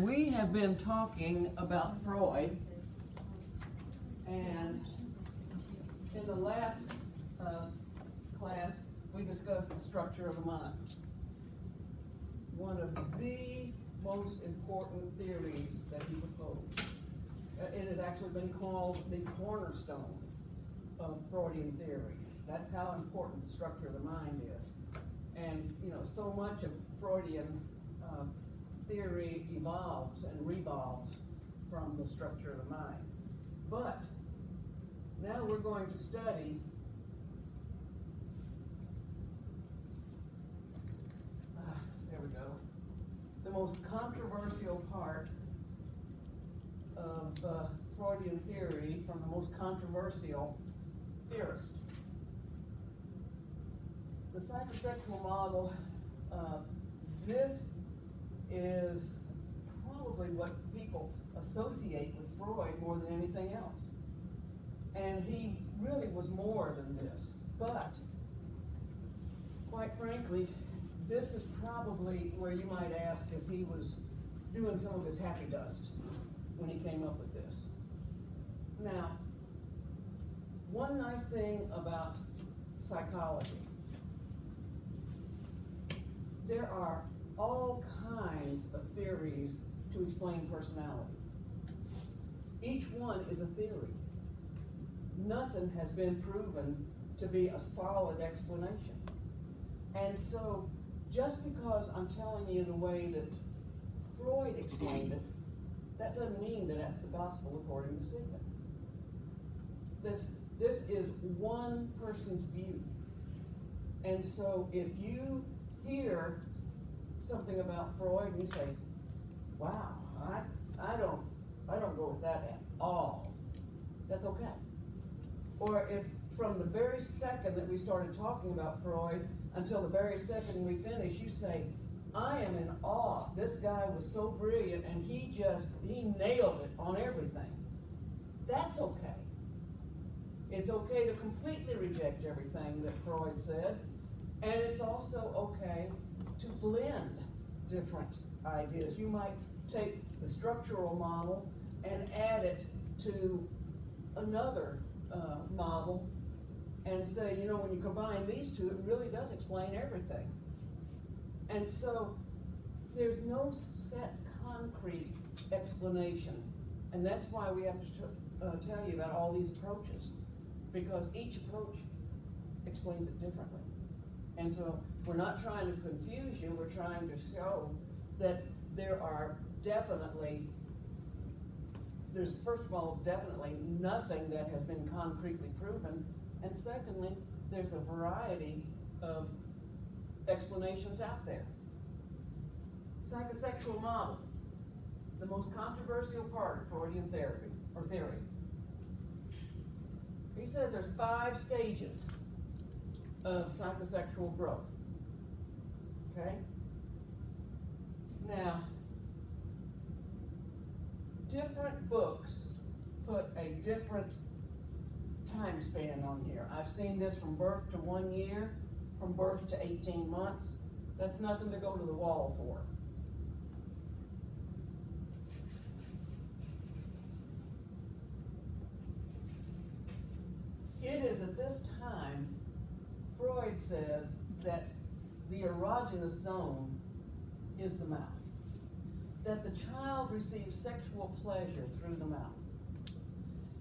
We have been talking about Freud, and in the last class, we discussed the structure of the mind. One of the most important theories that he proposed. It has actually been called the cornerstone of Freudian theory. That's how important the structure of the mind is. And, so much of Freudian theory evolves and revolves from the structure of the mind. But now we're going to study there we go, the most controversial part of Freudian theory from the most controversial theorist. The psychosexual model, this is probably what people associate with Freud more than anything else. And he really was more than this. But, quite frankly, this is probably where you might ask if he was doing some of his happy dust when he came up with this. Now, one nice thing about psychology, there are all kinds of theories to explain personality. Each one is a theory. Nothing has been proven to be a solid explanation. And so, just because I'm telling you the way that Freud explained it, that doesn't mean that that's the gospel according to Sigmund. This is one person's view. And so if you hear something about Freud and you say, wow, I don't go with that at all, that's okay. Or if from the very second that we started talking about Freud until the very second we finish, you say, I am in awe. This guy was so brilliant and he nailed it on everything. That's okay. It's okay to completely reject everything that Freud said, and it's also okay to blend different ideas. You might take the structural model and add it to another model and say, when you combine these two, it really does explain everything. And so there's no set concrete explanation. And that's why we have to tell you about all these approaches, because each approach explains it differently. And so we're not trying to confuse you, we're trying to show that there's first of all, definitely nothing that has been concretely proven, and secondly, there's a variety of explanations out there. Psychosexual model, the most controversial part of Freudian theory. He says there's 5 stages of psychosexual growth. Okay? Now, different books put a different time span on here. I've seen this from birth to 1 year, from birth to 18 months. That's nothing to go to the wall for. It is at this time, Freud says, that the erogenous zone is the mouth. That the child receives sexual pleasure through the mouth.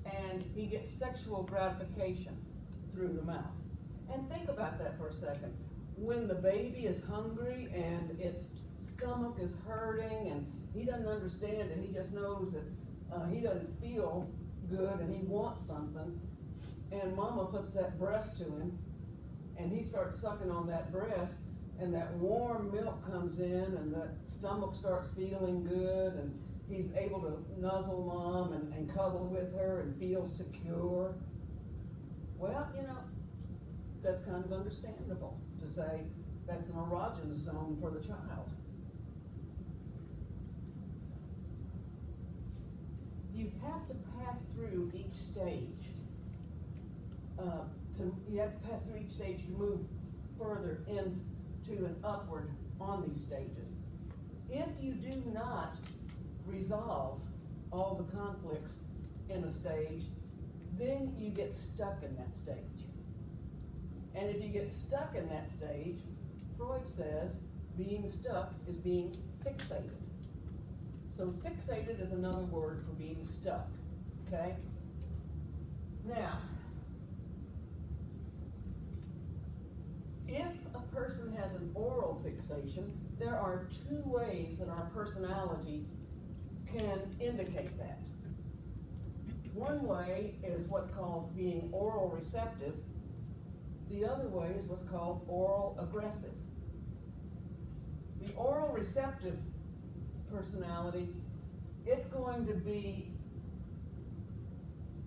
And he gets sexual gratification through the mouth. And think about that for a second. When the baby is hungry and its stomach is hurting and he doesn't understand it, he just knows that he doesn't feel good and he wants something, and mama puts that breast to him and he starts sucking on that breast, and that warm milk comes in and the stomach starts feeling good and he's able to nuzzle mom and cuddle with her and feel secure. Well, that's kind of understandable to say that's an erogenous zone for the child. You have to pass through each stage. You have to pass through each stage to move further into and upward on these stages. If you do not resolve all the conflicts in a stage, then you get stuck in that stage. And if you get stuck in that stage, Freud says being stuck is being fixated. So fixated is another word for being stuck, okay? Now, if a person has an oral fixation, there are two ways that our personality can indicate that. One way is what's called being oral receptive. The other way is what's called oral aggressive. The oral receptive personality, it's going to be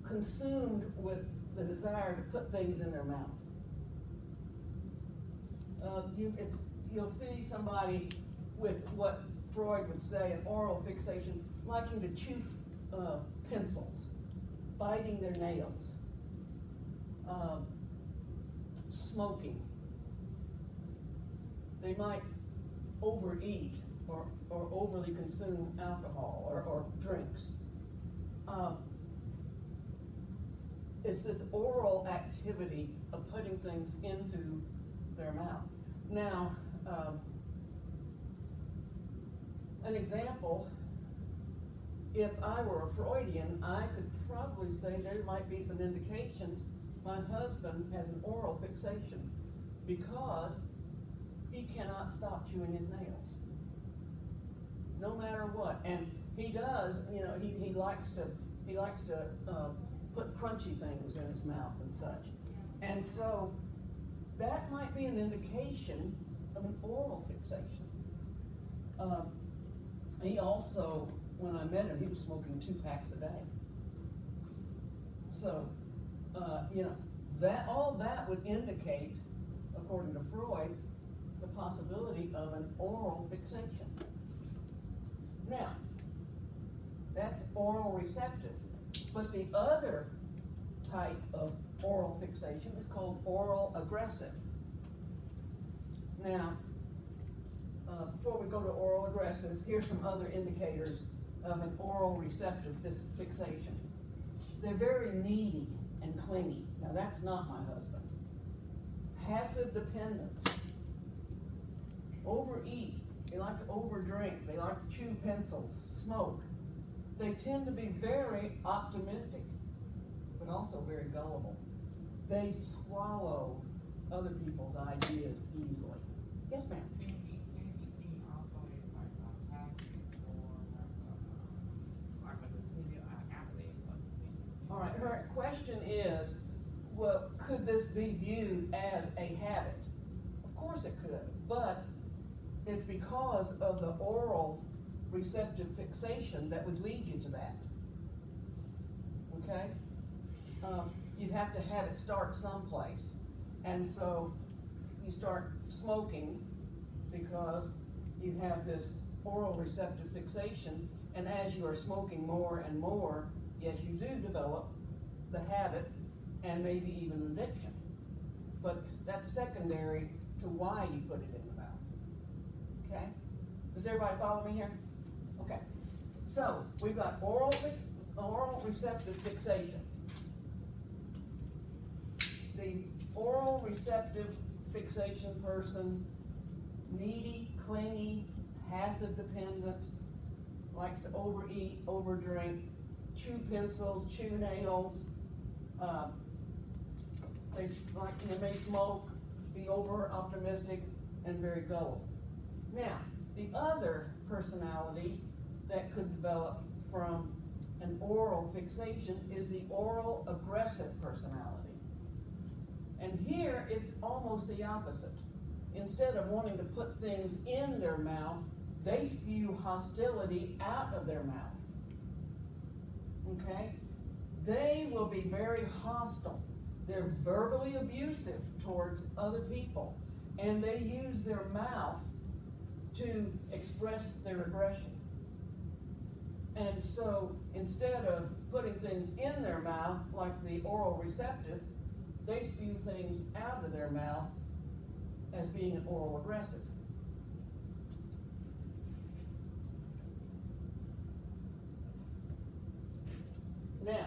consumed with the desire to put things in their mouth. You'll see somebody with what Freud would say an oral fixation, liking to chew pencils, biting their nails, smoking. They might overeat or overly consume alcohol or drinks. It's this oral activity of putting things into their mouth. Now, an example, if I were a Freudian, I could probably say there might be some indications my husband has an oral fixation because he cannot stop chewing his nails, no matter what. And he does, he likes to put crunchy things in his mouth and such. And so that might be an indication of an oral fixation. He also, when I met him, he was smoking 2 packs a day. So, all that would indicate, according to Freud, the possibility of an oral fixation. Now, that's oral receptive. But the other type of oral fixation is called oral aggressive. Now, before we go to oral aggressive, here's some other indicators of an oral receptive fixation. They're very needy and clingy. Now, that's not my husband. Passive dependence. Overeat. They like to overdrink. They like to chew pencils, smoke. They tend to be very optimistic, but also very gullible. They swallow other people's ideas easily. Yes, ma'am? All right, her question is, well, could this be viewed as a habit? Of course it could, but it's because of the oral receptive fixation that would lead you to that. Okay? You'd have to have it start someplace. And so you start smoking because you have this oral receptive fixation, and as you are smoking more and more, yes, you do develop the habit and maybe even addiction. But that's secondary to why you put it in the mouth. Okay? Does everybody follow me here? Okay. So we've got oral receptive fixation. The oral receptive fixation person, needy, clingy, passive dependent, likes to overeat, overdrink, chew pencils, chew nails. They may smoke, be over optimistic, and very gullible. Now, the other personality that could develop from an oral fixation is the oral aggressive personality. And here it's almost the opposite. Instead of wanting to put things in their mouth, they spew hostility out of their mouth. Okay? They will be very hostile. They're verbally abusive toward other people. And they use their mouth to express their aggression. And so instead of putting things in their mouth like the oral receptive, they spew things out of their mouth as being an oral aggressive. Now,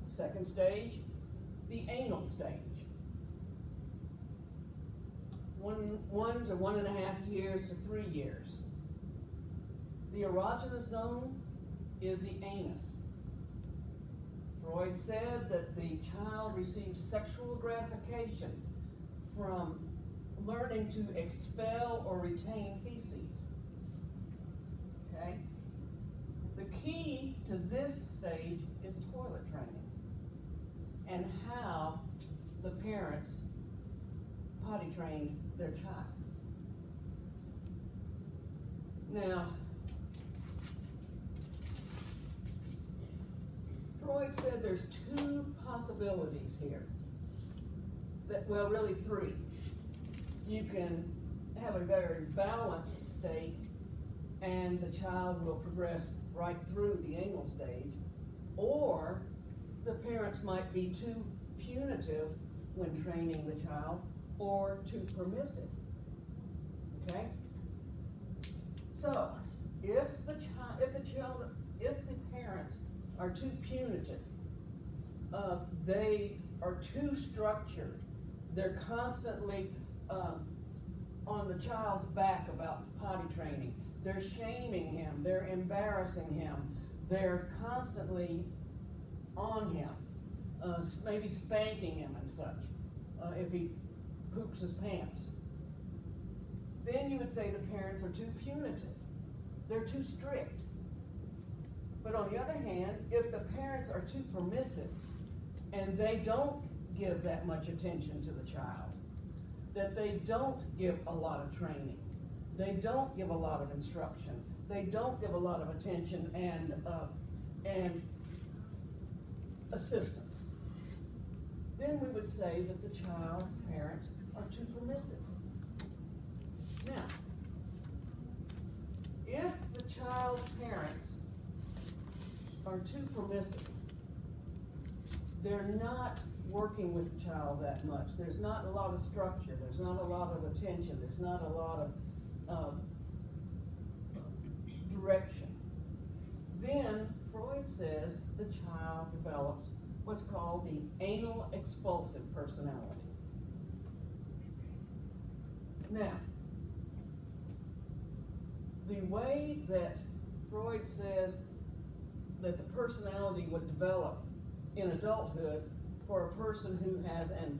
second stage, the anal stage. 1 to 1.5 years to 3 years. The erogenous zone is the anus. Freud said that the child receives sexual gratification from learning to expel or retain feces. Okay? The key to this stage is toilet training and how the parents potty trained their child. Now, Freud said there's 2 possibilities here. Well, really 3. You can have a very balanced state and the child will progress right through the anal stage, or the parents might be too punitive when training the child or too permissive. Okay? So, if the parents are too punitive, they are too structured, they're constantly on the child's back about potty training, they're shaming him, they're embarrassing him, they're constantly on him, maybe spanking him and such, if he poops his pants. Then you would say the parents are too punitive. They're too strict. But on the other hand, if the parents are too permissive and they don't give that much attention to the child, that they don't give a lot of training, they don't give a lot of instruction, they don't give a lot of attention and assistance, then we would say that the child's parents are too permissive. Now, if the child's parents are too permissive, they're not working with the child that much, there's not a lot of structure, there's not a lot of attention, there's not a lot of direction, then Freud says the child develops what's called the anal expulsive personality. Now, the way that Freud says that the personality would develop in adulthood for a person who has an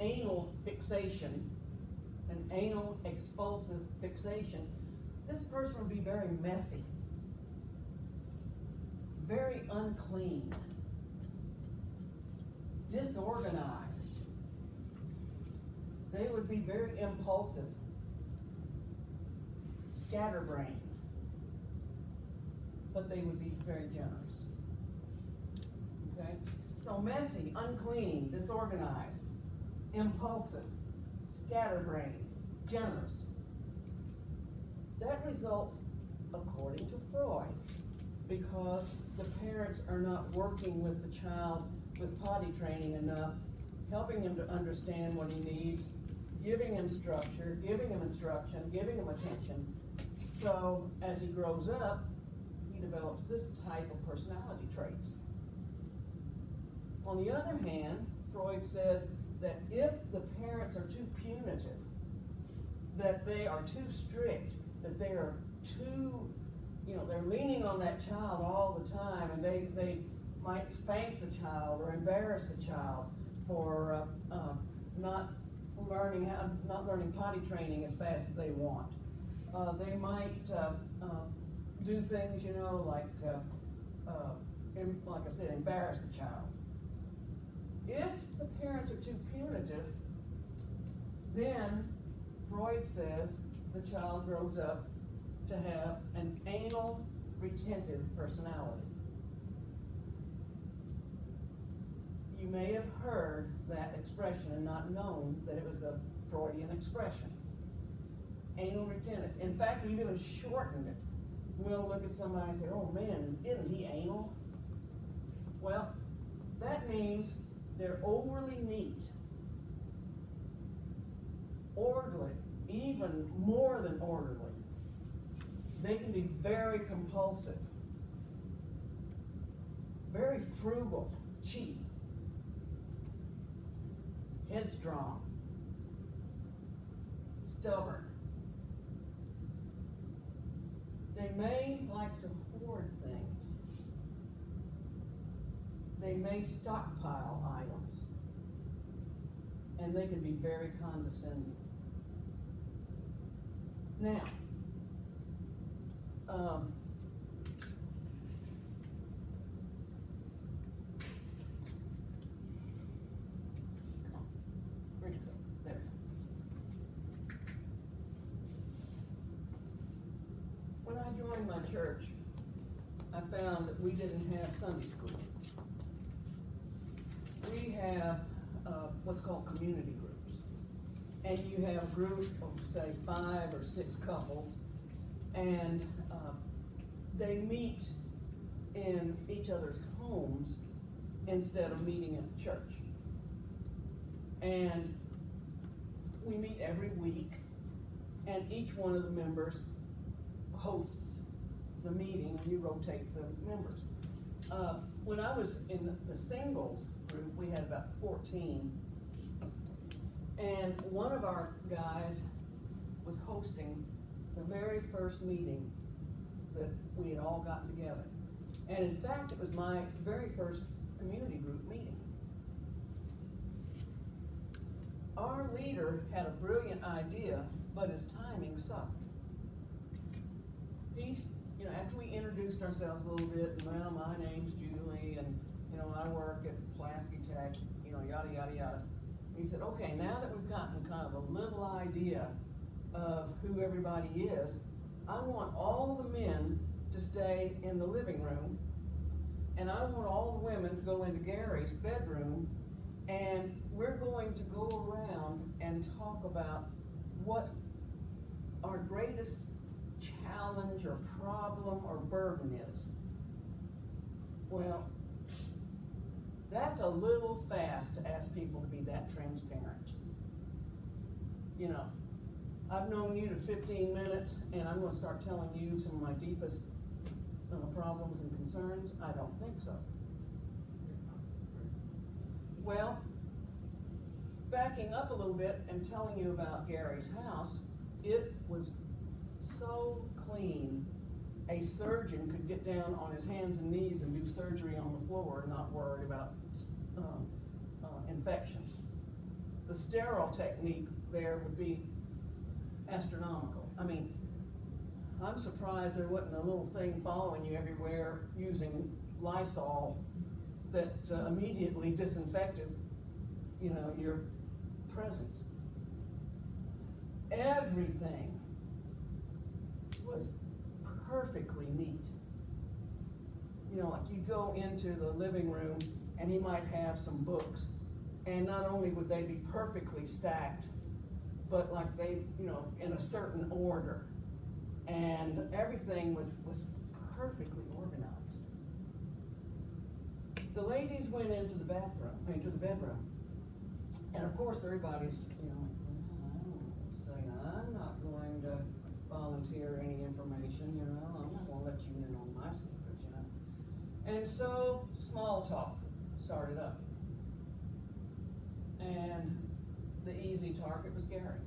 anal fixation, an anal expulsive fixation, this person would be very messy, very unclean, disorganized. They would be very impulsive, scatterbrained, but they would be very generous. Okay? So messy, unclean, disorganized, impulsive, scatterbrained, generous. That results, according to Freud, because the parents are not working with the child with potty training enough, helping him to understand what he needs, giving him structure, giving him instruction, giving him attention. So as he grows up, he develops this type of personality traits. On the other hand, Freud says that if the parents are too punitive, that they are too strict, that they are too, they're leaning on that child all the time, and they might spank the child or embarrass the child for not learning potty training as fast as they want. They might do things, like I said, embarrass the child. If the parents are too punitive, then Freud says the child grows up to have an anal retentive personality. You may have heard that expression and not known that it was a Freudian expression. Anal retentive. In fact, we've even shortened it. We'll look at somebody and say, oh man, isn't he anal? Well, that means they're overly neat, orderly, even more than orderly. They can be very compulsive. very frugal, cheap, headstrong, stubborn. They may like to hoard things. They may stockpile items. And they can be very condescending. Now, where'd you go? There. When I joined my church, I found that we didn't have Sunday school. We have what's called community groups. And you have a group of, say, 5 or 6 couples, and they meet in each other's homes instead of meeting at the church. And we meet every week, and each one of the members hosts the meeting, and you rotate the members. When I was in the singles group, we had about 14, and one of our guys was hosting the very first meeting that we had all gotten together. And in fact, it was my very first community group meeting. Our leader had a brilliant idea, but his timing sucked. After we introduced ourselves a little bit, and well, my name's Julie, and I work at Plasky Tech, yada, yada, yada. He said, okay, now that we've gotten kind of a little idea of who everybody is, I want all the men to stay in the living room, and I want all the women to go into Gary's bedroom, and we're going to go around and talk about what our greatest challenge or problem or burden is. Well, that's a little fast to ask people to be that transparent. I've known you to 15 minutes, and I'm going to start telling you some of my deepest problems and concerns. I don't think so. Well, backing up a little bit and telling you about Gary's house, it was so clean, a surgeon could get down on his hands and knees and do surgery on the floor and not worry about infections. The sterile technique there would be astronomical. I mean, I'm surprised there wasn't a little thing following you everywhere using Lysol that immediately disinfected, your presence. Everything was perfectly neat. Like you go into the living room and he might have some books, and not only would they be perfectly stacked, but like they, in a certain order. And everything was perfectly organized. The ladies went into the bedroom, and of course everybody's, saying, I'm not going to volunteer any information, I'm not going to let you in on my secrets, And so small talk started up. And the easy target was Gary.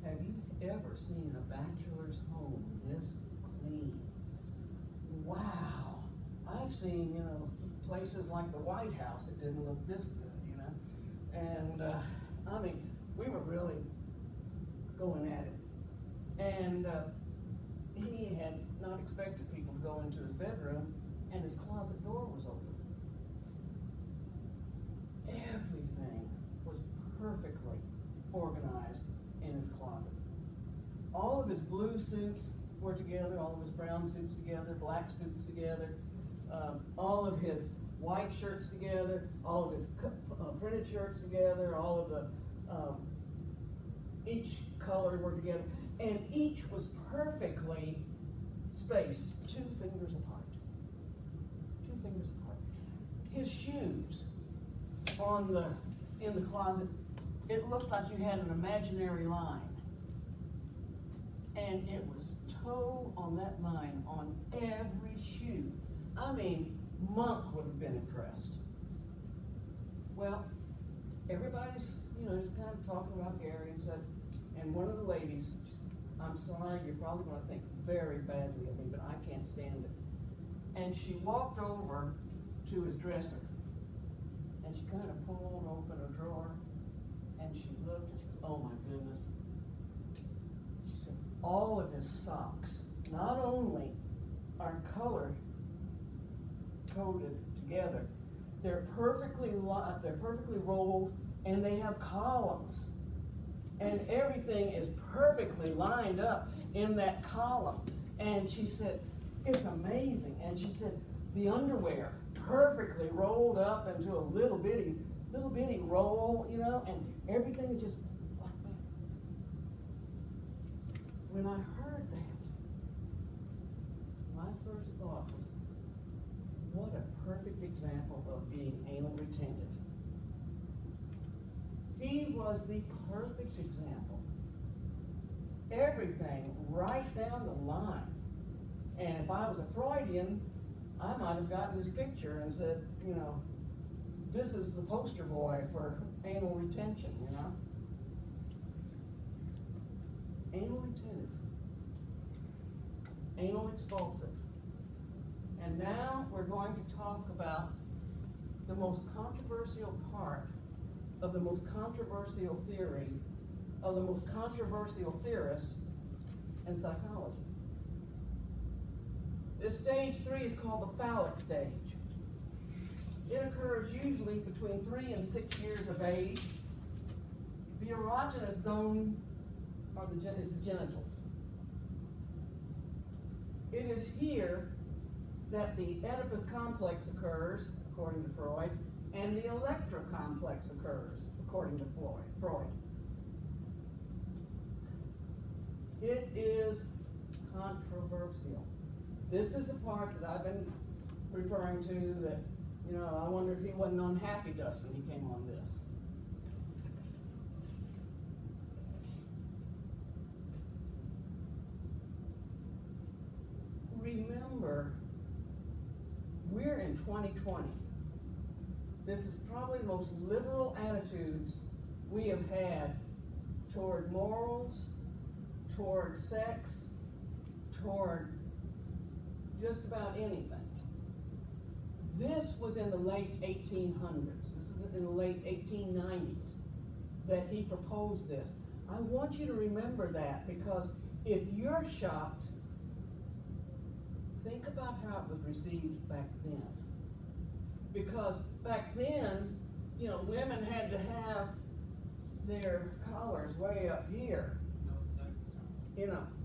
Have you ever seen a bachelor's home this clean? Wow. I've seen, places like the White House that didn't look this good, And, we were really going at it. And he had not expected people to go into his bedroom, and his closet door was open. Everything was perfectly organized in his closet. All of his blue suits were together, all of his brown suits together, black suits together, all of his white shirts together, all of his printed shirts together, all of the, each color were together, and each was perfectly spaced 2 fingers apart. 2 fingers apart. His shoes in the closet, it looked like you had an imaginary line. And it was toe on that line on every shoe. monk would have been impressed. Well, everybody's, just kind of talking about Gary and said, and one of the ladies, she said, I'm sorry, you're probably going to think very badly of me, but I can't stand it. And she walked over to his dresser, and she kind of pulled open a drawer, and she looked, and she goes, oh my goodness. She said, all of his socks, not only are color coded together, they're perfectly rolled, and they have columns, and everything is perfectly lined up in that column. And she said, it's amazing. And she said, the underwear perfectly rolled up into a little bitty roll, and everything is just like that. When I heard that, my first thought was, what a perfect example of being anal retentive. He was the perfect example. Everything right down the line. And if I was a Freudian, I might have gotten his picture and said, this is the poster boy for anal retention, Anal retentive. Anal expulsive. And now we're going to talk about the most controversial part of the most controversial theory of the most controversial theorist in psychology. This stage 3 is called the phallic stage. It occurs usually between 3 and 6 years of age. The erogenous zone is the genitals. It is here that the Oedipus complex occurs, according to Freud, and the Electra complex occurs, according to Freud. It is controversial. This is the part that I've been referring to that, I wonder if he wasn't on Happy Dust when he came on this. Remember, we're in 2020. This is probably the most liberal attitudes we have had toward morals, toward sex, toward just about anything. This was in the late 1800s. This is in the late 1890s that he proposed this. I want you to remember that, because if you're shocked, think about how it was received back then. Because back then, women had to have their collars way up here.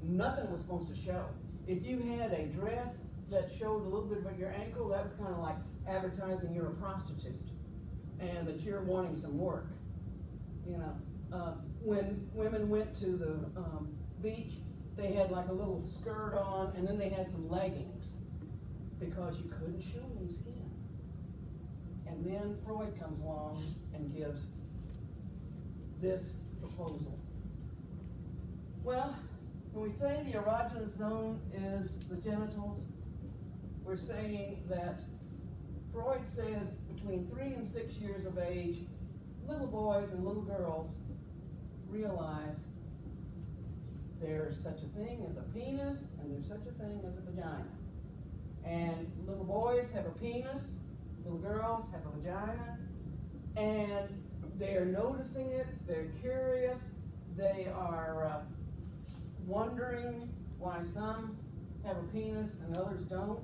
Nothing was supposed to show. If you had a dress that showed a little bit of your ankle, that was kind of like advertising you're a prostitute and that you're wanting some work. When women went to the beach, they had like a little skirt on, and then they had some leggings because you couldn't show any skin. And then Freud comes along and gives this proposal. Well, when we say the erogenous zone is the genitals, we're saying that Freud says between 3 and 6 years of age, little boys and little girls realize there's such a thing as a penis and there's such a thing as a vagina. And little boys have a penis, little girls have a vagina, and they're noticing it, they're curious, they are wondering why some have a penis and others don't.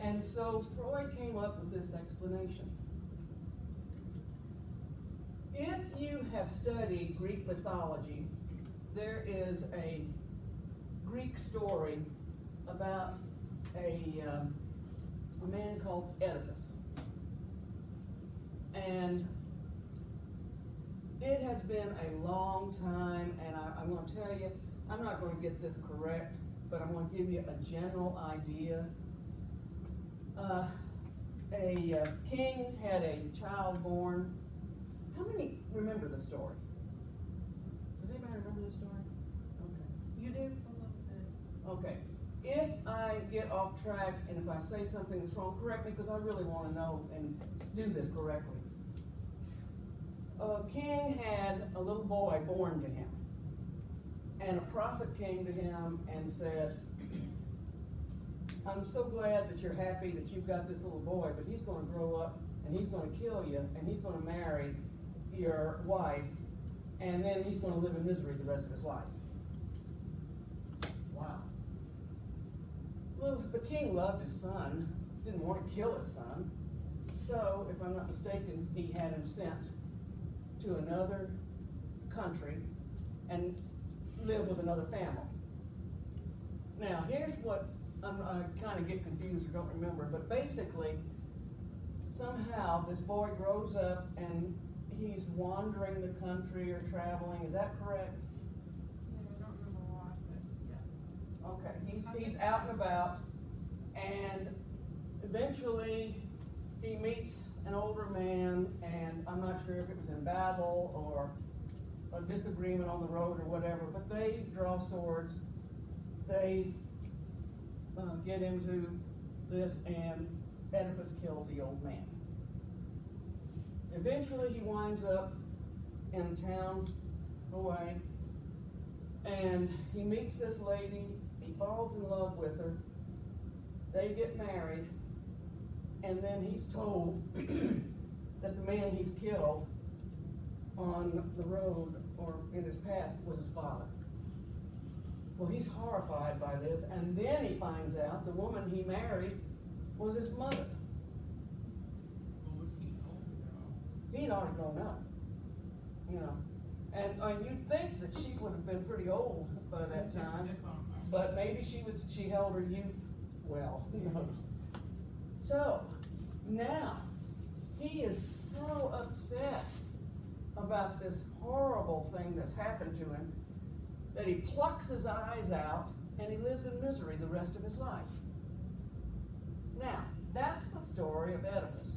And so Freud came up with this explanation. If you have studied Greek mythology, there is a Greek story about a man called Oedipus. And it has been a long time, and I'm going to tell you, I'm not going to get this correct, but I'm going to give you a general idea. A king had a child born. How many remember the story? Does anybody remember the story? Okay. You do? Okay. If I I get off track and if I say something that's wrong, correct me because I really want to know and do this correctly. A king had a little boy born to him. And a prophet came to him and said, I'm so glad that you're happy that you've got this little boy, but he's going to grow up and he's going to kill you and he's going to marry your wife and then he's going to live in misery the rest of his life. Wow. Well, the king loved his son, didn't want to kill his son. So, if I'm not mistaken, he had him sent to another country and live with another family. Now, here's what I kind of get confused or don't remember, but basically, somehow this boy grows up and he's wandering the country or traveling. Is that correct? Yeah, I don't remember why, but yeah. Okay, he's out and about, and eventually he meets an older man, and I'm not sure if it was in battle or a disagreement on the road or whatever, but they draw swords, they get into this, and Oedipus kills the old man. Eventually he winds up in a town away, and he meets this lady, he falls in love with her, they get married, and then he's told that the man he's killed on the road or in his past was his father. Well, he's horrified by this, and then he finds out the woman he married was his mother. Well, was he older now? He'd already grown up, you know. And you'd think that she would have been pretty old by that time, but maybe she held her youth well, you know. So, now, he is so upset about this horrible thing that's happened to him that he plucks his eyes out and he lives in misery the rest of his life. Now, that's the story of Oedipus.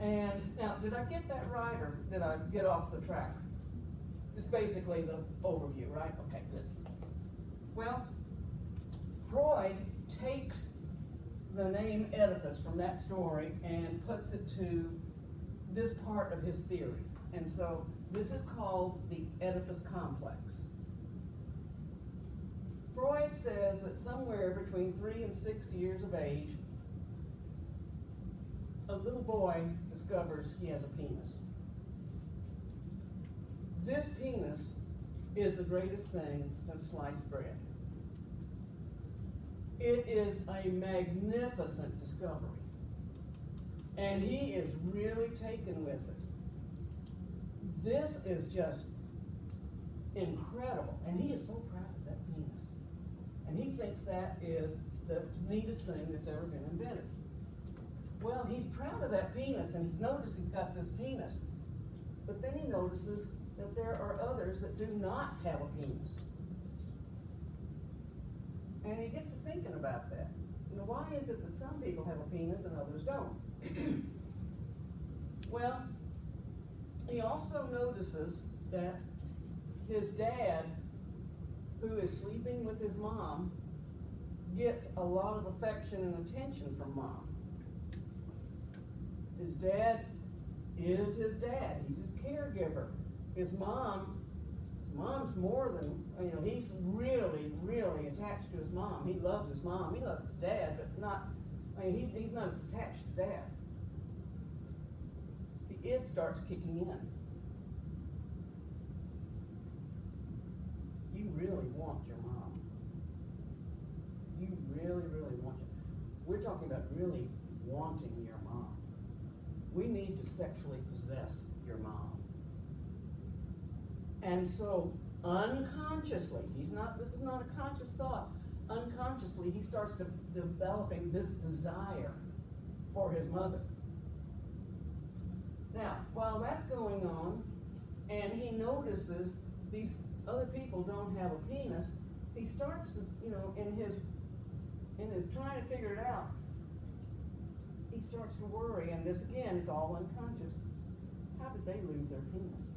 And now, did I get that right or did I get off the track? It's basically the overview, right? Okay, good. Well, Freud takes the name Oedipus from that story and puts it to this part of his theory. And so this is called the Oedipus complex. Freud says that somewhere between 3 and 6 years of age, a little boy discovers he has a penis. This penis is the greatest thing since sliced bread. It is a magnificent discovery. And he is really taken with it. This is just incredible. And he is so proud of that penis. And he thinks that is the neatest thing that's ever been invented. Well, he's proud of that penis, and he's noticed he's got this penis. But then he notices that there are others that do not have a penis. And he gets to thinking about that. You know, why is it that some people have a penis and others don't? Well, he also notices that his dad, who is sleeping with his mom, gets a lot of affection and attention from mom. His dad is his dad. He's his caregiver. His mom's more than, you know, he's really, really attached to his mom. He loves his mom. He loves his dad, but not, I mean, he's not as attached to dad. The id starts kicking in. You really want your mom. You really, really want your, we're talking about really wanting your mom. We need to sexually possess your mom. And so, unconsciously, this is not a conscious thought, unconsciously he starts developing this desire for his mother. Now, while that's going on, and he notices these other people don't have a penis, he starts to, you know, in his trying to figure it out, he starts to worry, and this again is all unconscious. How did they lose their penis?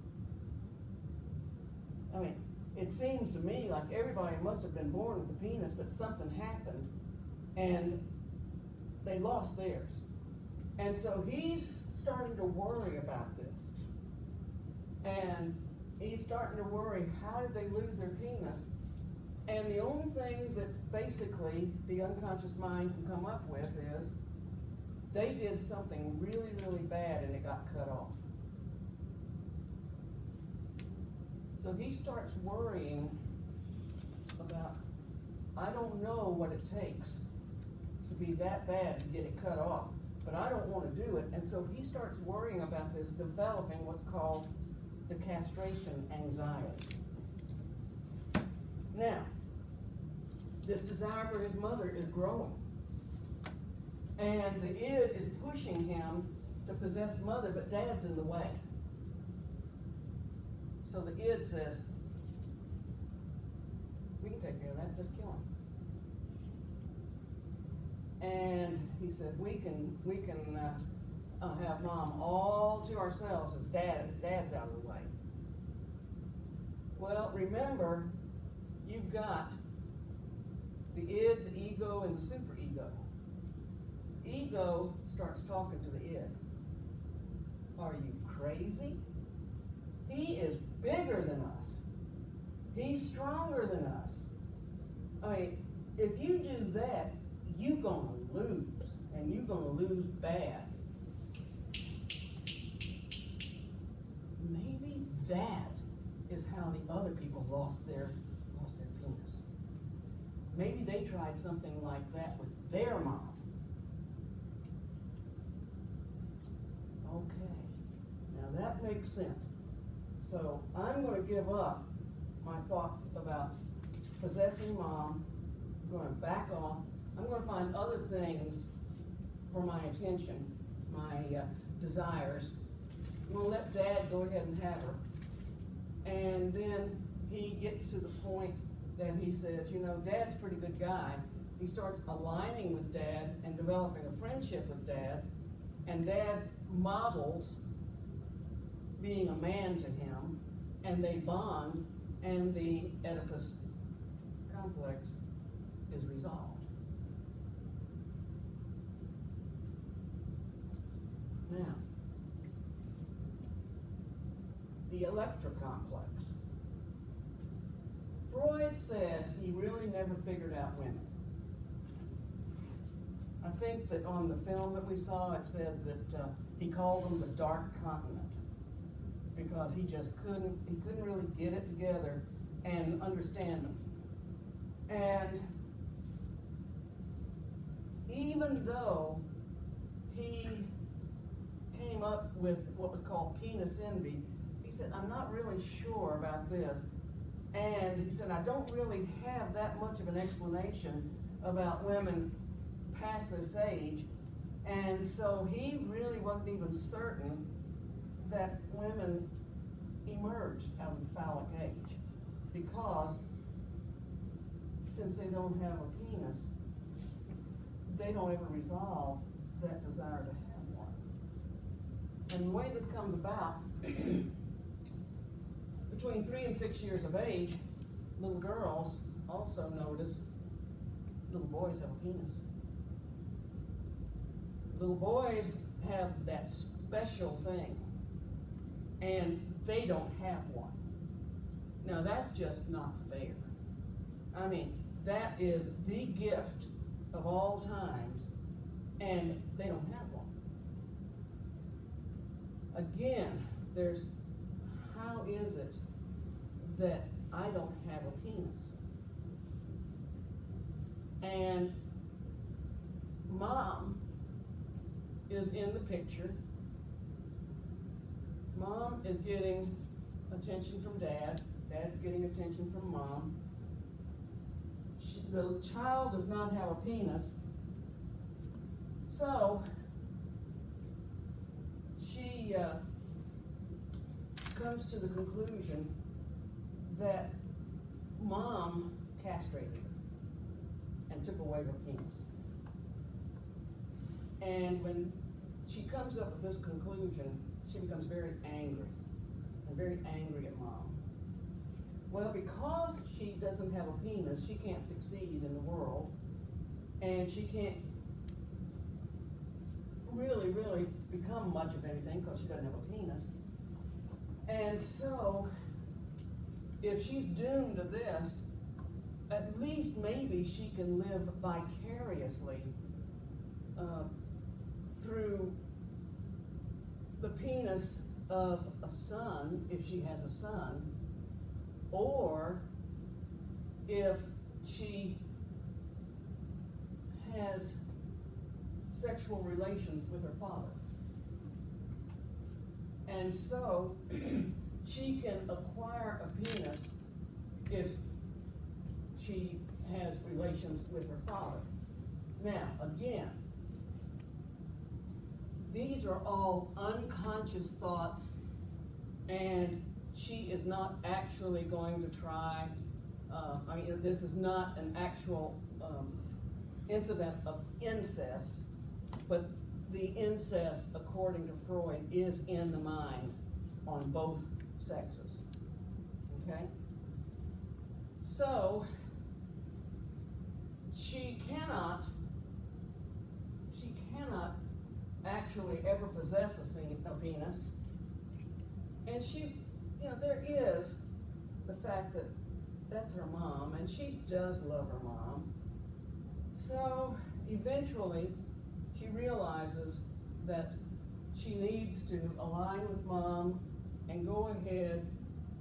I mean, it seems to me like everybody must have been born with a penis, but something happened and they lost theirs. And so he's starting to worry about this. And he's starting to worry, how did they lose their penis? And the only thing that basically the unconscious mind can come up with is they did something really, really bad and it got cut off. So he starts worrying about, I don't know what it takes to be that bad to get it cut off, but I don't want to do it. And so he starts worrying about this, developing what's called the castration anxiety. Now, this desire for his mother is growing. And the id is pushing him to possess mother, but dad's in the way. So the id says, we can take care of that, just kill him. And he said, we can have mom all to ourselves as dad's out of the way. Well, remember, you've got the id, the ego, and the superego. Ego starts talking to the id. Are you crazy? He is bigger than us. He's stronger than us. I mean, if you do that, you're gonna lose, and you're gonna lose bad. Maybe that is how the other people lost their penis. Maybe they tried something like that with their mom. Okay, now that makes sense. So I'm going to give up my thoughts about possessing mom. I'm going to back off. I'm going to find other things for my attention, my desires. I'm going to let dad go ahead and have her. And then he gets to the point that he says, you know, dad's a pretty good guy. He starts aligning with dad and developing a friendship with dad. And dad models being a man to him, and they bond, and the Oedipus complex is resolved. Now, the Electra complex. Freud said he really never figured out women. I think that on the film that we saw, it said that he called them the dark continent, because he just couldn't really get it together and understand them. And even though he came up with what was called penis envy, he said, I'm not really sure about this. And he said, I don't really have that much of an explanation about women past this age. And so he really wasn't even certain that women emerged out of the phallic age, because since they don't have a penis, they don't ever resolve that desire to have one. And the way this comes about, between 3 and 6 years of age, little girls also notice little boys have a penis. Little boys have that special thing, and they don't have one. Now that's just not fair. I mean, that is the gift of all times, and they don't have one. Again, there's, how is it that I don't have a penis? And mom is in the picture. Mom is getting attention from dad. Dad's getting attention from mom. The child does not have a penis. So she comes to the conclusion that mom castrated her and took away her penis. And when she comes up with this conclusion, she becomes very angry, and very angry at mom. Well, because she doesn't have a penis, she can't succeed in the world, and she can't really become much of anything because she doesn't have a penis. And so, if she's doomed to this, at least maybe she can live vicariously through the penis of a son, if she has a son, or if she has sexual relations with her father. And so she can acquire a penis if she has relations with her father. Now, again, these are all unconscious thoughts, and she is not actually going to try, this is not an actual incident of incest, but the incest, according to Freud, is in the mind on both sexes, okay? So, she cannot actually ever possess a penis, and she, there is the fact that that's her mom, and she does love her mom. So eventually she realizes that she needs to align with mom and go ahead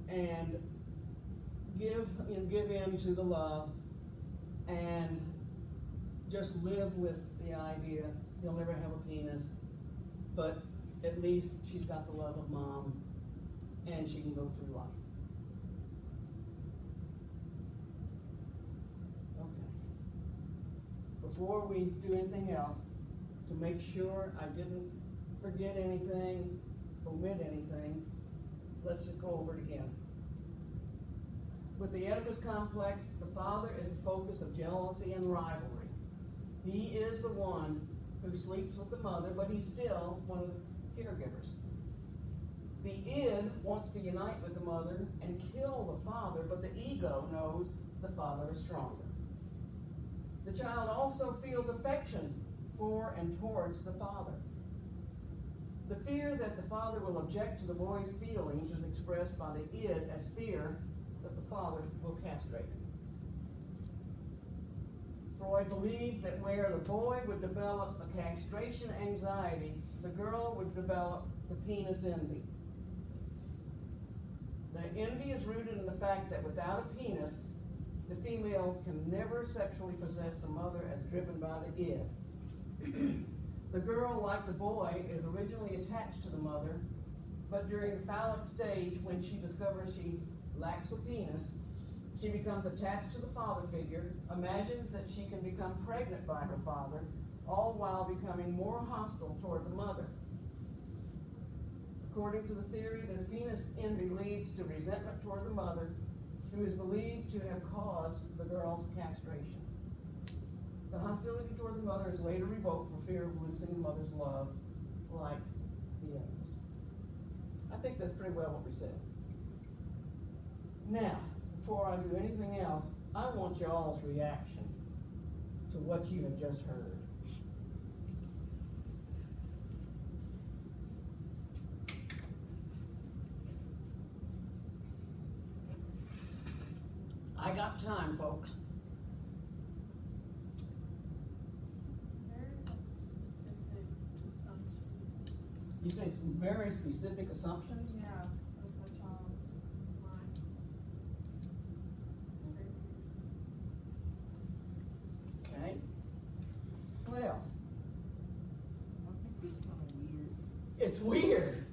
and give in to the love and just live with the idea he'll never have a penis, but at least she's got the love of mom and she can go through life. Okay. Before we do anything else, to make sure I didn't forget anything, omit anything, let's just go over it again. With the Oedipus complex, the father is the focus of jealousy and rivalry. He is the one who sleeps with the mother, but he's still one of the caregivers. The id wants to unite with the mother and kill the father, but the ego knows the father is stronger. The child also feels affection for and towards the father. The fear that the father will object to the boy's feelings is expressed by the id as fear that the father will castrate him. Freud believed that where the boy would develop a castration anxiety, the girl would develop the penis envy. The envy is rooted in the fact that without a penis, the female can never sexually possess the mother as driven by the id. The girl, like the boy, is originally attached to the mother, but during the phallic stage, when she discovers she lacks a penis, she becomes attached to the father figure, imagines that she can become pregnant by her father, all while becoming more hostile toward the mother. According to the theory, this penis envy leads to resentment toward the mother, who is believed to have caused the girl's castration. The hostility toward the mother is later revoked for fear of losing the mother's love, like the others. I think that's pretty well what we said. Now, before I do anything else, I want y'all's reaction to what you have just heard. I got time, folks. You say some very specific assumptions? Yeah, of the child's mind. Okay. What else? I think it's kind of weird. It's weird.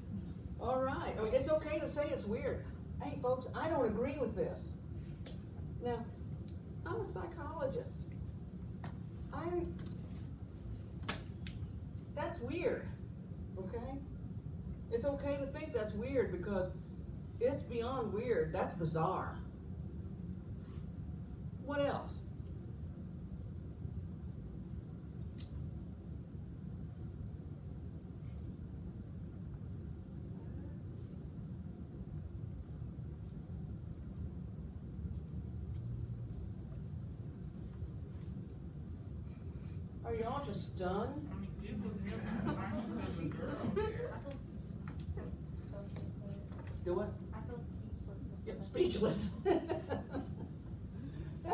All right. I mean, it's okay to say it's weird. Hey, folks, I don't agree with this. Now, I'm a psychologist. That's weird. Okay? It's okay to think that's weird because it's beyond weird. That's bizarre. What else? Are y'all just stunned? I mean, it was never mine because a girl there. Do what? I feel speechless. Yeah,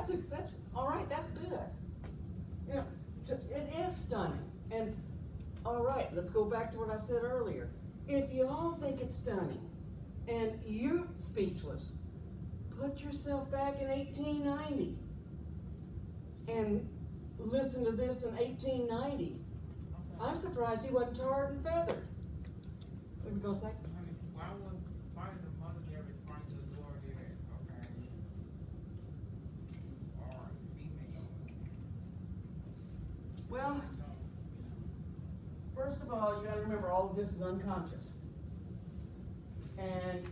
speechless. That's, all right, that's good. You know, it is stunning. And, all right, let's go back to what I said earlier. If you all think it's stunning and you're speechless, put yourself back in 1890 and listen to this in 1890. I'm surprised he wasn't tarred and feathered. What were you gonna say? I mean, why is the mother there responding to the Lord there? Okay. Or female. Well, first of all, you gotta remember all of this is unconscious. And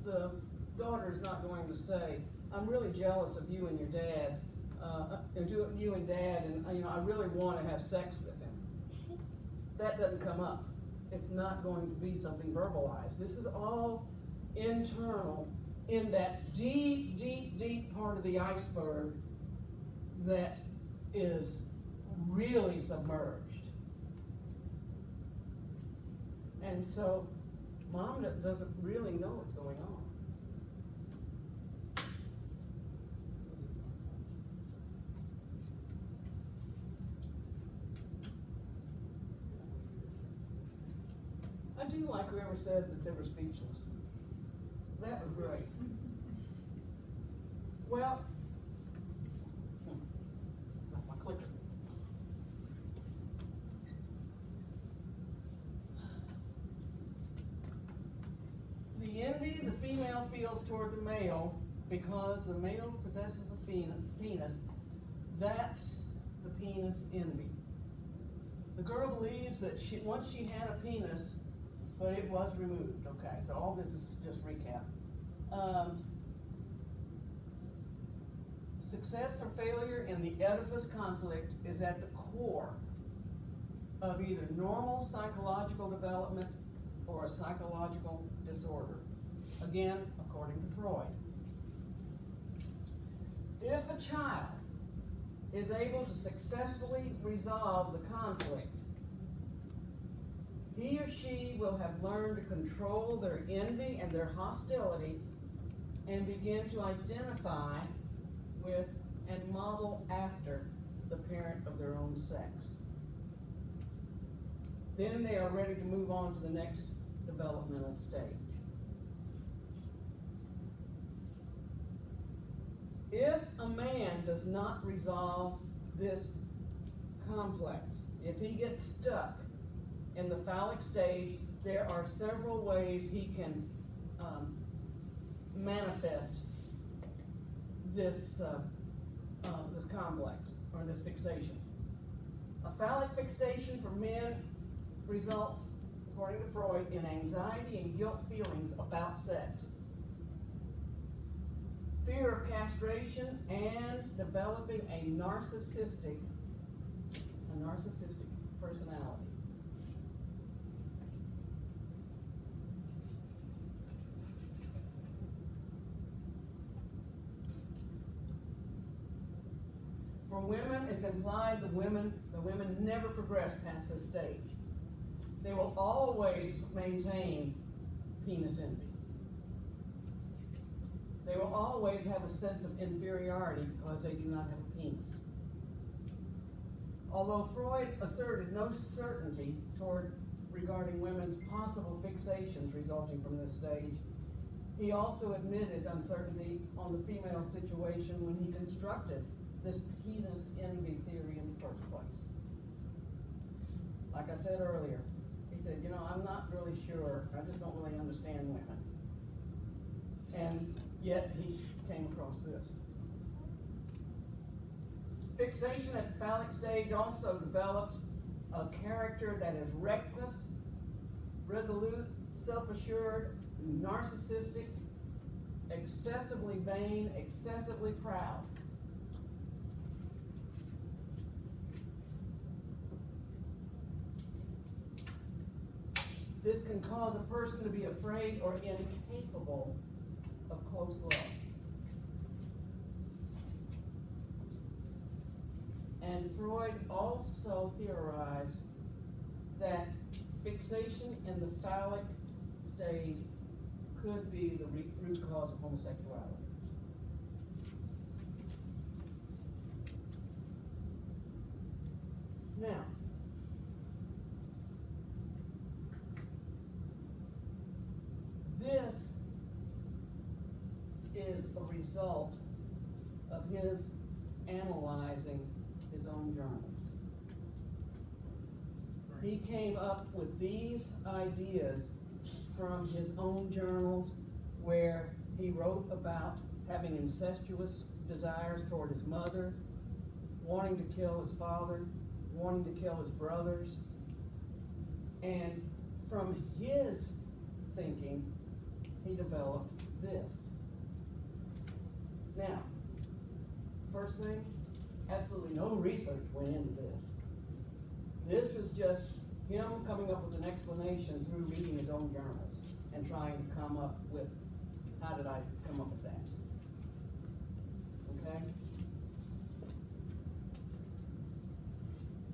the daughter's not going to say, I'm really jealous of you and your dad, you and dad, and you know, I really wanna have sex with him. That doesn't come up. It's not going to be something verbalized. This is all internal in that deep, deep, deep part of the iceberg that is really submerged. And so, mom doesn't really know what's going on. I do like whoever said that they were speechless. That was great. Well, not my clicker. The envy the female feels toward the male because the male possesses a penis, that's the penis envy. The girl believes that once she had a penis, but it was removed. Okay, so all this is just recap. Success or failure in the Oedipus conflict is at the core of either normal psychological development or a psychological disorder. Again, according to Freud. If a child is able to successfully resolve the conflict, he or she will have learned to control their envy and their hostility and begin to identify with and model after the parent of their own sex. Then they are ready to move on to the next developmental stage. If a man does not resolve this complex, if he gets stuck in the phallic stage, there are several ways he can manifest this complex or this fixation. A phallic fixation for men results, according to Freud, in anxiety and guilt feelings about sex, fear of castration, and developing a narcissistic personality. For women, it's implied the women never progress past this stage. They will always maintain penis envy. They will always have a sense of inferiority because they do not have a penis. Although Freud asserted no certainty regarding women's possible fixations resulting from this stage, he also admitted uncertainty on the female situation when he constructed this penis envy theory in the first place. Like I said earlier, he said, I'm not really sure, I just don't really understand women. And yet he came across this. Fixation at the phallic stage also develops a character that is reckless, resolute, self-assured, narcissistic, excessively vain, excessively proud. This can cause a person to be afraid or incapable of close love. And And Freud also theorized that fixation in the phallic stage could be the root cause of homosexuality. Now, this is a result of his analyzing his own journals. He came up with these ideas from his own journals, where he wrote about having incestuous desires toward his mother, wanting to kill his father, wanting to kill his brothers. And from his thinking, he developed this. Now, first thing, absolutely no research went into this. This is just him coming up with an explanation through reading his own journals and trying to come up with, how did I come up with that? Okay?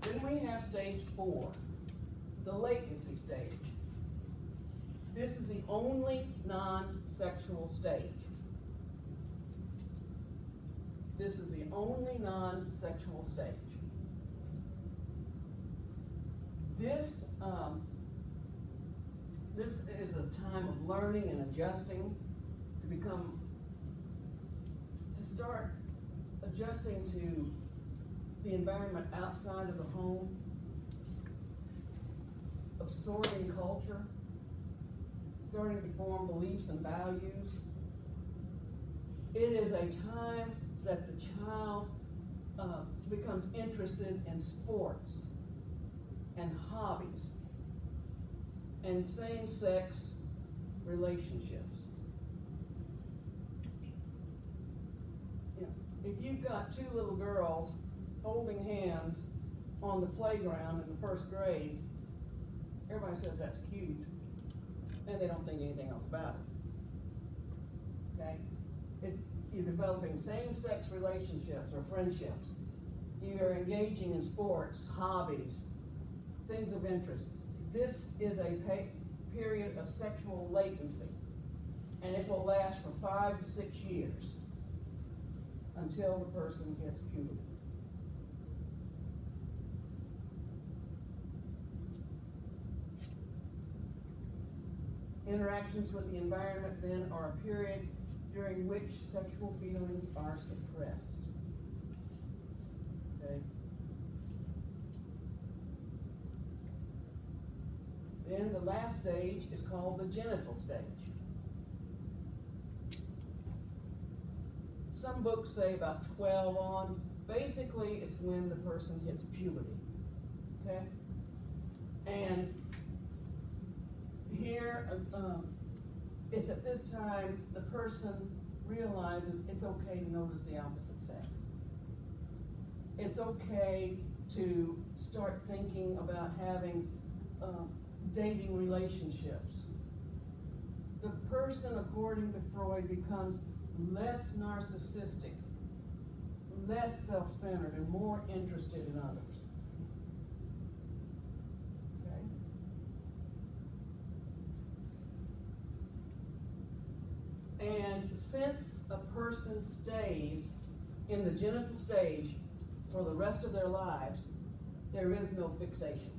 Then we have stage 4, the latency stage. This is the only non-sexual stage. This is the only non-sexual stage. This is a time of learning and adjusting to start adjusting to the environment outside of the home, absorbing culture, starting to form beliefs and values. It is a time that the child becomes interested in sports and hobbies and same-sex relationships. You know, if you've got two little girls holding hands on the playground in the first grade, everybody says that's cute, and they don't think anything else about it. Okay? You're developing same-sex relationships or friendships. You're engaging in sports, hobbies, things of interest. This is a period of sexual latency, and it will last for 5 to 6 years until the person hits puberty. Interactions with the environment then are a period during which sexual feelings are suppressed. Okay? Then the last stage is called the genital stage. Some books say about 12 on. Basically, it's when the person hits puberty. Okay? And here, it's at this time the person realizes it's okay to notice the opposite sex. It's okay to start thinking about having dating relationships. The person, according to Freud, becomes less narcissistic, less self-centered, and more interested in others. Okay? And since a person stays in the genital stage for the rest of their lives, there is no fixation.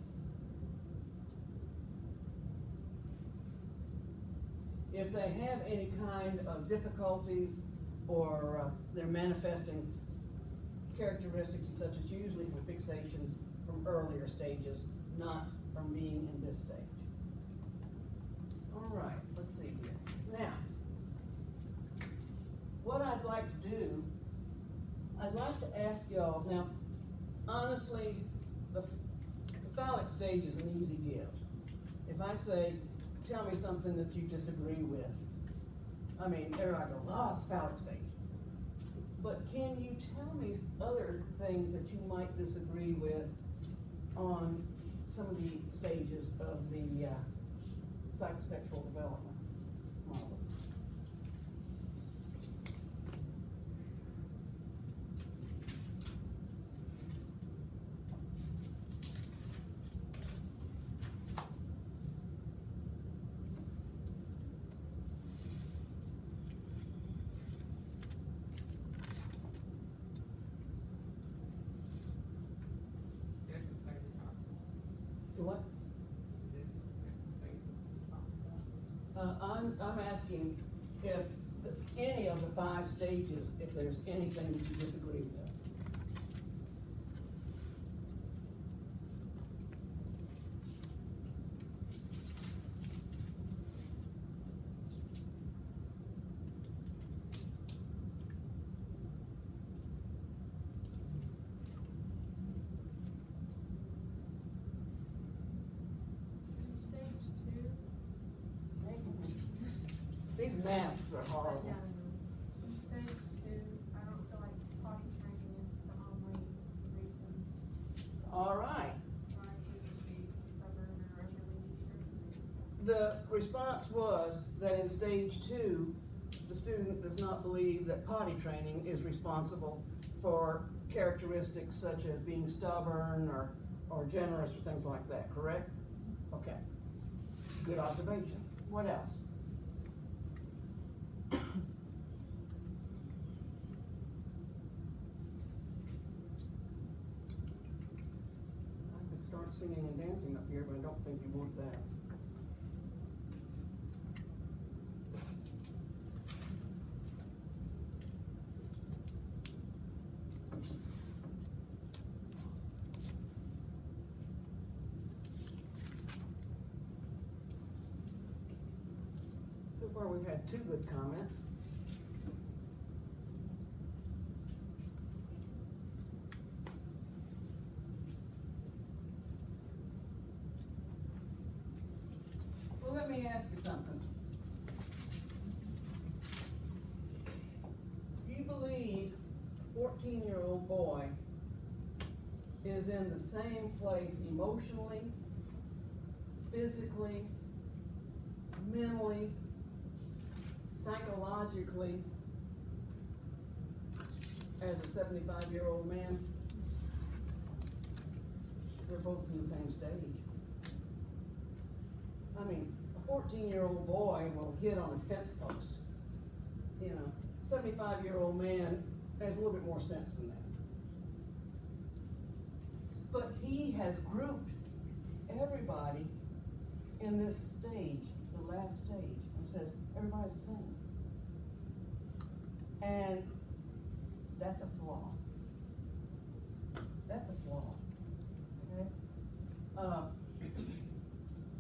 If they have any kind of difficulties or they're manifesting characteristics and such, it's usually from fixations from earlier stages, not from being in this stage. All right, let's see here. Now, what I'd like to do, I'd like to ask y'all, now, honestly, the phallic stage is an easy gift. If I say, tell me something that you disagree with, I mean, everybody goes, oh, it's phallic stage. But can you tell me other things that you might disagree with on some of the stages of the psychosexual development model? I'm asking if any of the 5 stages, if there's anything that you disagree with. Stage 2. These masks are horrible. Yeah. Stage 2, I don't feel like potty training is the only reason All right. why we would be stubborn or overly eager. The response was that in stage 2, the student does not believe that potty training is responsible for characteristics such as being stubborn or generous or things like that, correct? Okay. Good observation. What else? I could start singing and dancing up here, but I don't think you want that. So far, we've had 2 good comments. Well, let me ask you something. Do you believe a 14-year-old boy is in the same place emotionally, physically, mentally, psychologically as a 75-year-old man? They're both in the same stage. I mean, a 14-year-old boy will hit on a fence post. You know, 75-year-old man has a little bit more sense than that. But he has grouped everybody in this stage, the last stage, and says everybody's the same. And that's a flaw. That's a flaw. Okay?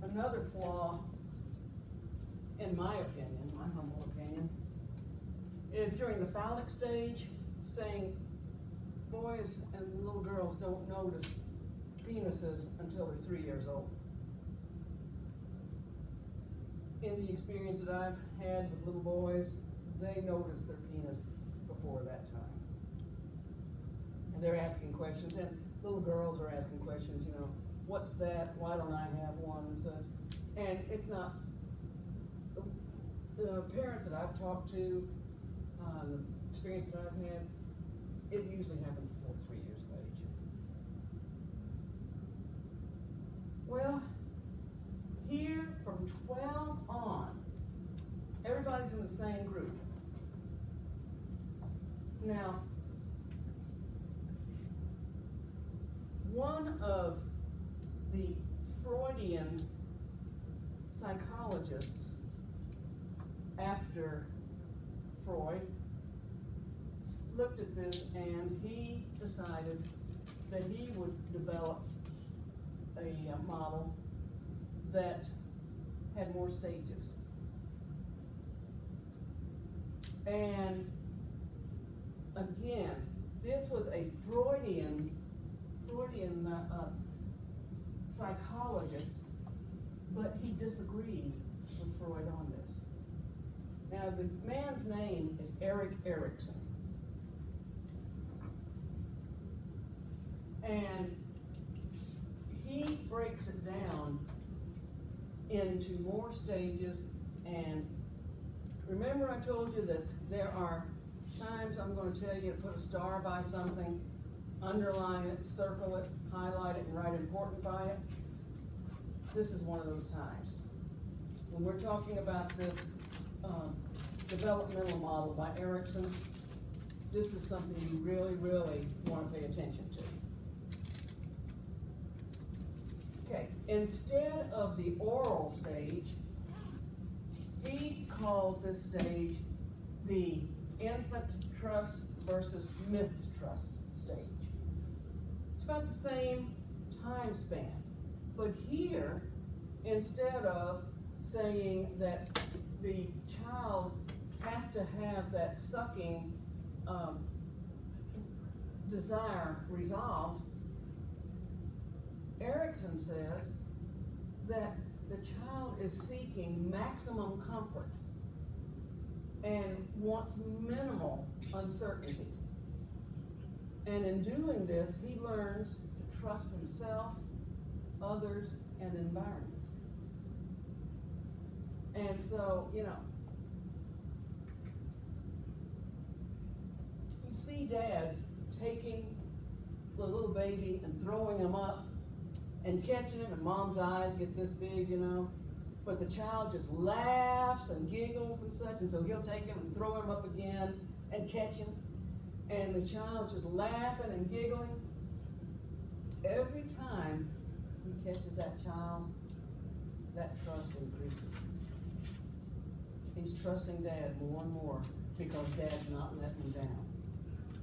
Another flaw, in my opinion, my humble opinion, is during the phallic stage, saying boys and little girls don't notice penises until they're 3 years old. In the experience that I've had with little boys, they notice their penis before that time. And they're asking questions, and little girls are asking questions, you know, what's that? Why don't I have one? And such. And it's not, the parents that I've talked to, the experience that I've had, it usually happens before 3 years of age. Well, here from 12 on, everybody's in the same group. Now, one of the Freudian psychologists after Freud looked at this, and he decided that he would develop a model that had more stages. And again, this was a Freudian psychologist, but he disagreed with Freud on this. Now, the man's name is Erickson. And he breaks it down into more stages. And remember, I told you that there are times I'm going to tell you to put a star by something, underline it, circle it, highlight it, and write important by it. This is one of those times. When we're talking about this developmental model by Erickson, this is something you really, really want to pay attention to. Okay, instead of the oral stage, he calls this stage the infant trust versus mistrust stage. It's about the same time span. But here, instead of saying that the child has to have that sucking desire resolved, Erickson says that the child is seeking maximum comfort and wants minimal uncertainty. And in doing this, he learns to trust himself, others, and environment. And so, you see dads taking the little baby and throwing him up and catching him, and mom's eyes get this big, but the child just laughs and giggles and such, and so he'll take him and throw him up again and catch him, and the child just laughing and giggling. Every time he catches that child, that trust increases. He's trusting dad more and more because dad's not letting him down.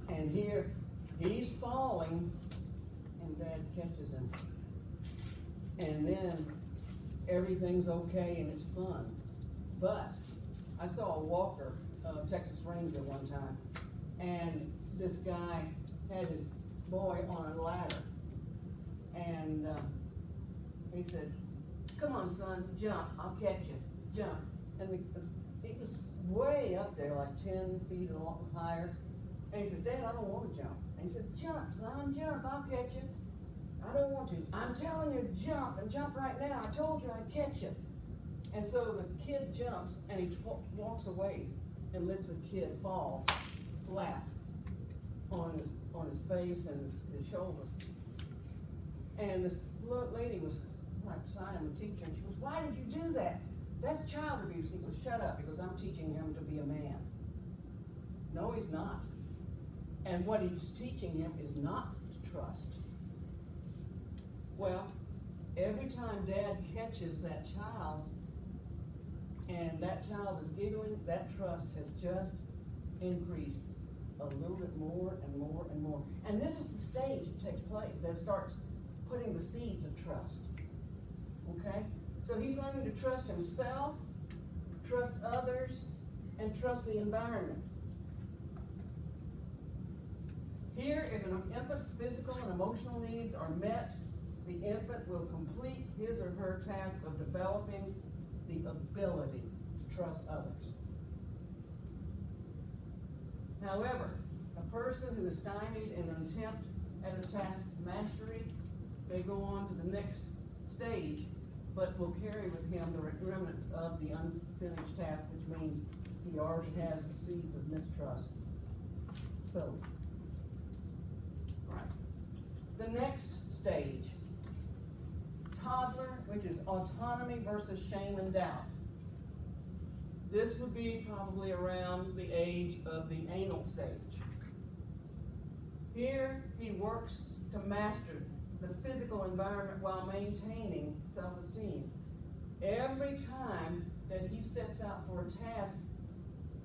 And here, he's falling, and dad catches him. And then everything's okay and it's fun. But I saw a walker, Texas Ranger one time, and this guy had his boy on a ladder. And he said, "Come on, son, jump, I'll catch you, jump." And he was way up there, like 10 feet higher. And he said, "Dad, I don't want to jump." And he said, "Jump, son, jump, I'll catch you." "I don't want to." "I'm telling you, jump, and jump right now. I told you I'd catch you." And so the kid jumps, and he walks away and lets the kid fall flat on his face and his shoulder. And this little lady was right beside him, the teacher, and she goes, "Why did you do that? That's child abuse." He goes, "Shut up," because I'm teaching him to be a man. No, he's not. And what he's teaching him is not to trust. Well, every time dad catches that child and that child is giggling, that trust has just increased a little bit more and more and more. And this is the stage it takes place that starts putting the seeds of trust. Okay? So he's learning to trust himself, trust others, and trust the environment. Here, if an infant's physical and emotional needs are met, the infant will complete his or her task of developing the ability to trust others. However, a person who is stymied in an attempt at a task mastery may go on to the next stage, but will carry with him the remnants of the unfinished task, which means he already has the seeds of mistrust. So, right. The next stage, toddler, which is autonomy versus shame and doubt. This would be probably around the age of the anal stage. Here, he works to master the physical environment while maintaining self-esteem. Every time that he sets out for a task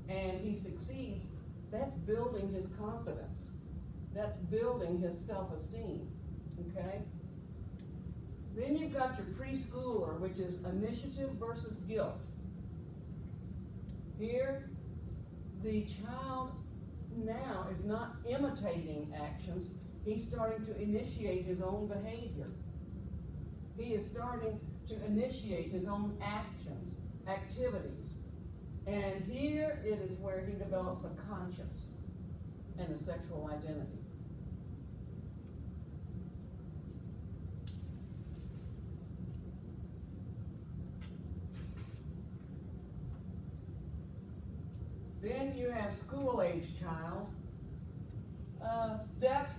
and he succeeds, that's building his confidence. That's building his self-esteem, okay? Then you've got your preschooler, which is initiative versus guilt. Here, the child now is not imitating actions, he's starting to initiate his own behavior. He is starting to initiate his own actions, activities. And here it is where he develops a conscience and a sexual identity. Then you have school-age child. That's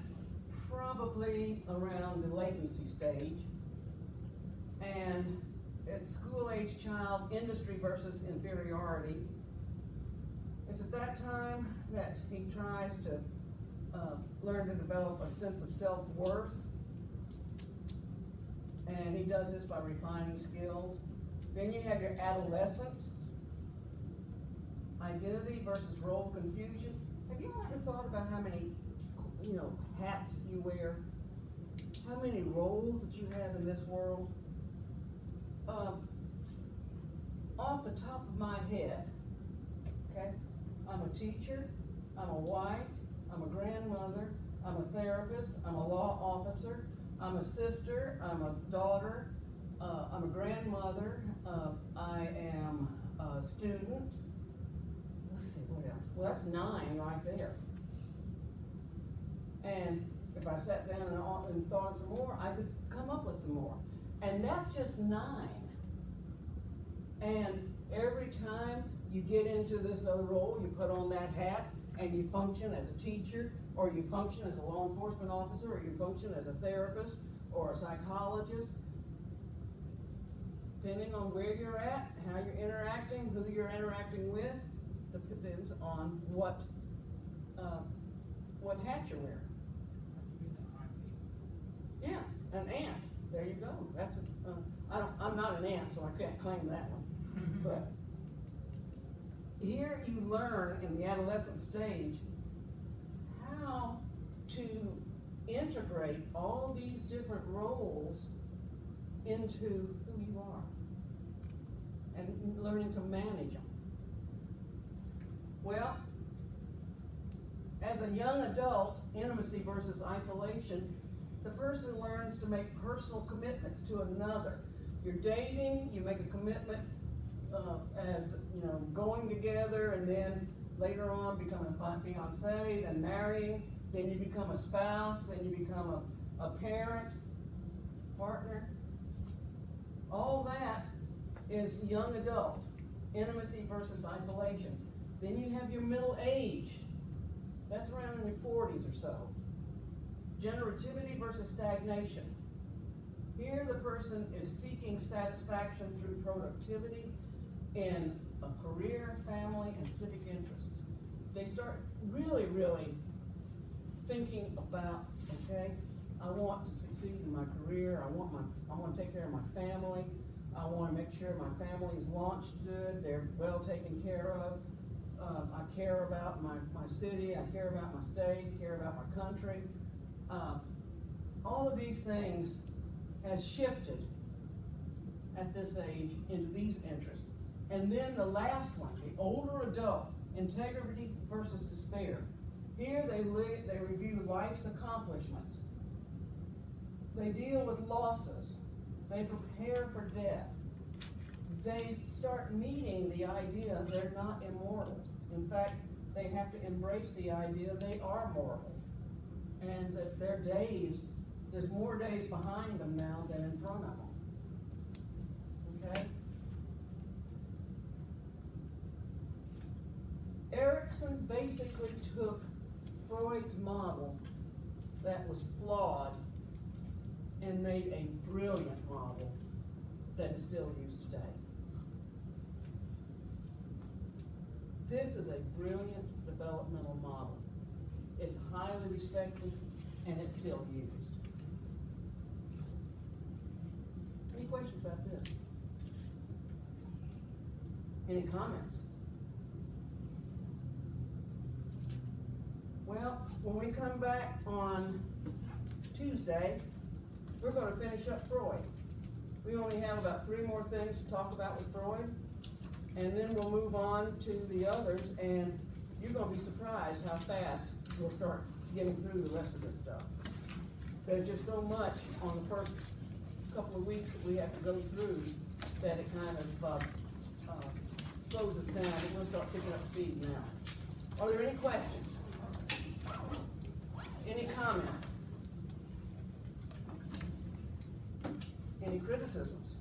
probably around the latency stage. And it's school-age child, industry versus inferiority. It's at that time that he tries to learn to develop a sense of self-worth. And he does this by refining skills. Then you have your adolescent, identity versus role confusion. Have you ever thought about how many, hats you wear? How many roles that you have in this world? Off the top of my head, okay, I'm a teacher, I'm a wife, I'm a grandmother, I'm a therapist, I'm a law officer, I'm a sister, I'm a daughter, I'm a grandmother, I am a student. Let's see, what else? Well, that's 9 right there. And if I sat down and thought of some more, I could come up with some more. And that's just 9. And every time you get into this other role, you put on that hat and you function as a teacher, or you function as a law enforcement officer, or you function as a therapist or a psychologist. Depending on where you're at, how you're interacting, who you're interacting with, depends on what hat you're wearing. Yeah, an ant. There you go. That's I'm not an ant, so I can't claim that one. But here you learn in the adolescent stage how to integrate all these different roles into who you are and learning to manage them. Well, as a young adult, intimacy versus isolation, the person learns to make personal commitments to another. You're dating, you make a commitment as, going together, and then later on becoming a fiancé and marrying, then you become a spouse, then you become a parent, partner. All that is young adult, intimacy versus isolation. Then you have your middle age. That's around in your 40s or so. Generativity versus stagnation. Here the person is seeking satisfaction through productivity in a career, family, and civic interests. They start really, really thinking about, okay, I want to succeed in my career, I want to take care of my family, I want to make sure my family is launched good, they're well taken care of. I care about my city, I care about my state, I care about my country. All of these things has shifted at this age into these interests. And then the last one, the older adult, integrity versus despair. Here they review life's accomplishments. They deal with losses. They prepare for death. They start meeting the idea they're not immortal. In fact, they have to embrace the idea they are mortal. And that their days, there's more days behind them now than in front of them. Okay? Erickson basically took Freud's model that was flawed and made a brilliant model that is still used today. This is a brilliant developmental model. It's highly respected and it's still used. Any questions about this? Any comments? Well, when we come back on Tuesday, we're going to finish up Freud. We only have about 3 more things to talk about with Freud, and then we'll move on to the others, and you're going to be surprised how fast we'll start getting through the rest of this stuff. There's just so much on the first couple of weeks that we have to go through that it kind of slows us down. We're going to start picking up speed now. Are there any questions? Any comments? Any criticisms?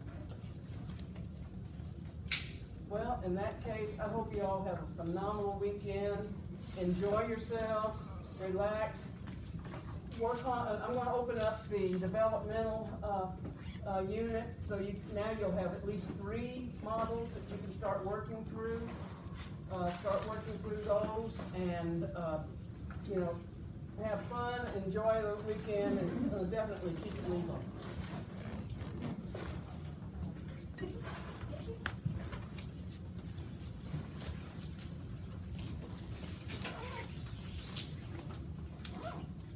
Well, in that case, I hope you all have a phenomenal weekend. Enjoy yourselves, relax, work on, I'm going to open up the developmental unit, so now you'll have at least 3 models that you can start working through. Start working through those, and have fun, enjoy the weekend, and definitely keep it legal.